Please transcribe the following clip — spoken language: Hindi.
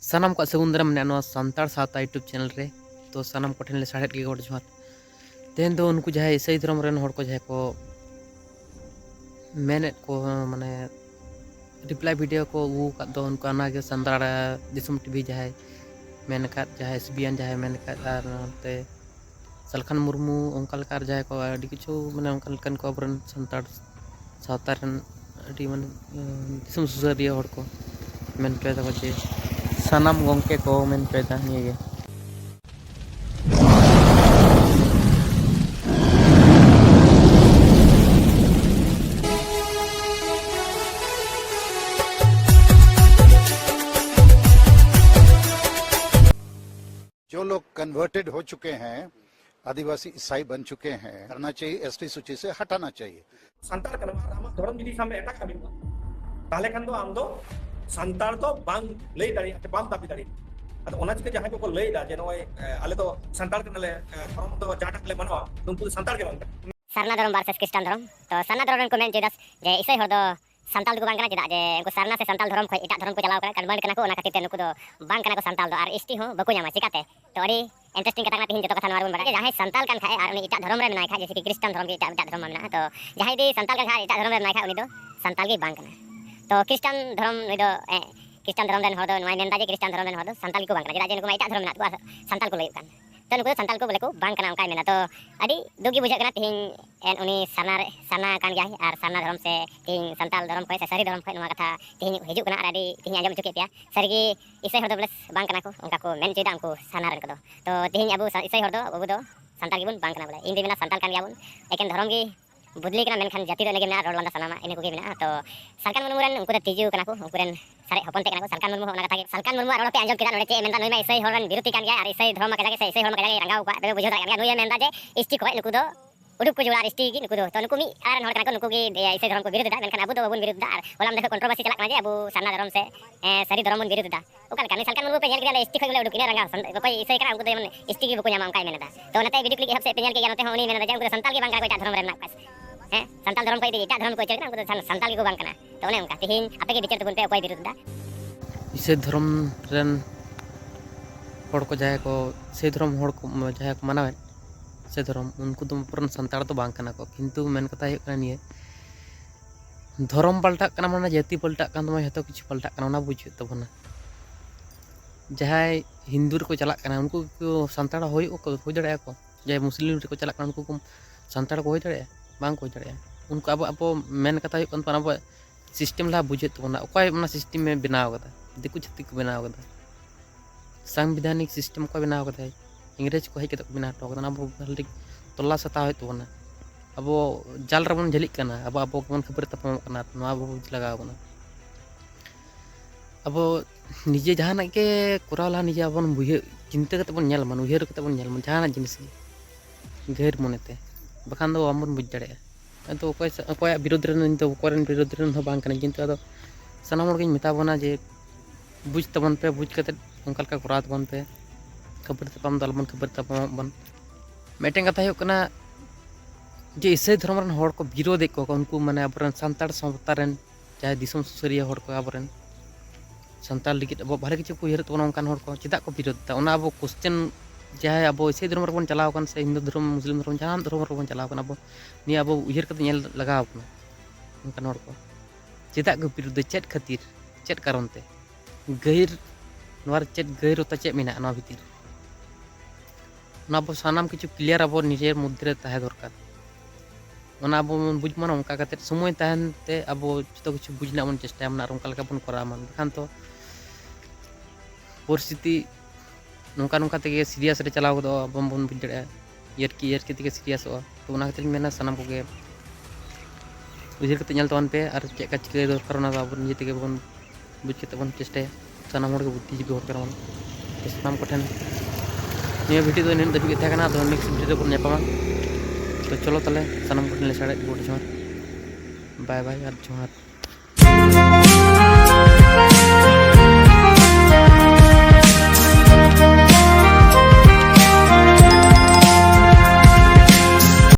सानाम को सगुंदरा में सानताड़ सावता यूट्यूब चैनल रे तो सानाम को ठेन ले साढ़े के गोड़ जोहार तेन दो उनको जहाँ ईसाई धर्म रेन हड़ को जहाँ को मेने को माने रिप्लाई वीडियो को वो का दो उनको आना के सानताड़ दिसुम टीवी जहाँ मेन का जहाँ एसबीएन जहाँ मेन का ते सलखान मुर्मू उनका कार जहाँ को अड़ी किछु माने उनका लकन को अबरन सानताड़ सावता रेन अड़ी माने दिसुम सुसारिया हड़ को मेन पे दा जे सानाम गोंके को मेन पे दा निये जो लोग कन्वर्टेड हो चुके हैं, आदिवासी ईसाई बन चुके हैं, करना चाहिए, एसटी सूची से हटाना चाहिए। संतार कनवा आम धर्म जुदी सामने एटा का बिना ताले खान दो आम दो संतार तो बांग लई दाड़ी बाम दाबी दाड़ी अद ओना चिके जहां को लई दा जे नय आले तो संतार कनले धर्म तो जाटक ले मनवा तुमको संतार के बांग सरना धर्म वर्सेस क्रिश्चियन धर्म तो सरना धर्म को मेन जेदास जे ईसाई हर दो संताल को बांग कना जेदा जे उनको सरना से संताल धर्म खय एटा धर्म को चलाव कना कन्वर्ट कना को ओना खातिर नुको दो बांग कना को संताल दो आर एसटी हो बको ᱧᱟᱢᱟ चिकाते तो अड़ी इंटरेस्टिंग कथा तिहिन जतो कथा नवार बन बड़ा जहां संताल कान खाय आर उनी एटा धर्म रे मेनाय खाय जैसे कि क्रिश्चियन धर्म के एटा धर्म में मेना तो जहां दी संताल कान खाय एटा धर्म रे मेनाय खाय उनी दो संताल के बांग कना तो क्रिश्चियन धर्म नी दो क्रिश्चियन धर्म रेन हर दो नय मेनदा जे क्रिश्चियन धर्म रेन हर दो संताल को बांग कना जेदा जे नुको एटा धर्म मेना को संताल को लय कान तो नुको संताल को बोले को बांग कना उनका मेना तो अड़ी दुगी बुझा कना तिहिन एन उनी सना कान गया आर सना धर्म से तिहिन संताल धर्म खय से सारी धर्म खय नुवा कथा तिहिन हिजु कना अड़ी तिहिन आजम चुके पिया सारी ईसाई हर दो बोले बांग कना को उनका को मेन चेदा उनको सना रेन को तो तिहिन अबु ईसाई हर दो अबु दो संताल गिबुन बांग कना बोले इन मेना संताल कान गयाबुन एकेन धर्म गी बुदली कना मेनखान जाति रे लगे मेना रोड लंदा सनामा इने को गे मेना तो सरकार मुर्मुरन उनको दे तिजु कना को उनकुरेन सारे हपन ते कना को सरकार मुर्मु ओना कथा के सरकार मुर्मु रोड पे आंजम किदा नोडे चे मेनदा नोय मा ईसाई हरन विरोधी कान गया आर ईसाई धर्म का जाके ईसाई हरम का जाके रंगाव का बुझो दा नोय मेनदा जे इष्टि को नुको दो उडुक को जुड़ा इष्टि की नुको दो तो नुको मी आरन हर कना को नुको गी ईसाई धर्म को विरोध दा मेनखान अबु दो बबुन विरोध दा आर ओलाम देखो कंट्रोवर्सी चला कना जे अबु सना धर्म से सारी धर्म बन विरोध दा ओका कना सरकार मुर्मु पे जेल के इष्टि को उडुक ने रंगाव कोई ईसाई कना उनको दे इष्टि की बको ᱧᱟᱢᱟ उनका मेनदा तो नते वीडियो क्लिक हब से पेनल के जानते हो उनी मेनदा जे उनको संताल के बांग को धर्म रे ना पास संताल धर्म को इदी एटा धर्म को चलना उनको संताल को बांग कना तो ओने उनका तिहिन आपे के विचार तबुन पे कोई विरोध दा ईसाई धर्म रेन हड़ को जहाँ को से धर्म हड़ को जहाँ को मानावे से धर्म उनको तो पूर्ण संताड़ तो बांग कना को किंतु मेन कथा है कना निये धर्म पलटा कना माने जाति पलटा कन तो जतो किछु पलटा कना ना बुझ तबना जहाँ हिंदू रे को चला कना उनको को संताड़ होय दड़े को जहाँ मुस्लिम रे को चला कना उनको को संताड़ को होय दड़े बांग को होय दड़े उनको अब मेन कथा है कन अब सिस्टम ला बुझ तबना ओकाय मना सिस्टम में बनाव कदा दिकु छत्ती को बनाव कदा संवैधानिक सिस्टम को बनाव कदा इंग्रेज को हेक बनाव तो कदा अब हल्दी तोला सता है तो अब जाल रबन झलिक कना अब बन खबर तपम कना नवा बुझ लगाव कना अब निजे जहां के कोराव ला निजे अपन बुझे चिंता कते बन नेल मन उहेर कते बन नेल मन जहां जिनिस गैर मनेते बखान दो हमन बुझ दड़े तो कोई विरोध रेन तो कोरन विरोध रेन हो बांग कना किंतु अदो सनाम हर गिन मेता बना जे बुझ तबन पे बुझ कते उनका का कोरात बन पे खबर तपम दलबन खबर तपम बन मेटें कथा हो कना जे ईसाई धर्म रन हड़ को विरोध को उनको माने अबरन संताड़ सावता रेन चाहे दिसम सुसरिया हड़ को अबरन संताल लिगित अब भाले किछु को उयहर तबन उनकान हड़ को चिदा को विरोध ता ओना अब क्वेश्चन जहाँ अब ईसाई धर्म रे बन चलाव कन से हिंदू धर्म मुस्लिम धर्म जहां धर्म रे बन चलाव कन अब नि अब उयहर कते नेल लगाव कन उनकान हड़ को चिदा को विरोध चेत खातिर चेत कारण ते गैर नवार चेत गैर होता चेत मेना ना भीतर ना अब सानाम किछु क्लियर अब निजेर मध्य ताहे दरकार ओना अब बुझ मन उनका कते समय ताहन ते अब जतो किछु बुझना मन चेष्टा मन आर उनका लका बन करा मन खान तो परिस्थिति नोका नोका तेगे सीरियस रे चलाव दो बम बन बुझ दड़े यर की तेगे सीरियस हो तो ओना खातिर मेना सनाम को गे उजर कते नेल तवन पे आर चेक का चिके दरकार ना अब निजे तेगे बन बुझ कते बन चेष्टा सनाम हड़ के बुद्धि जी हर करन सनाम को ठन ये वीडियो तो इन दबी था तो नेक्स्ट वीडियो पर नेपामा तो चलो तले सनाम को ठन ले साड़े जोहार बाय बाय और जोहार।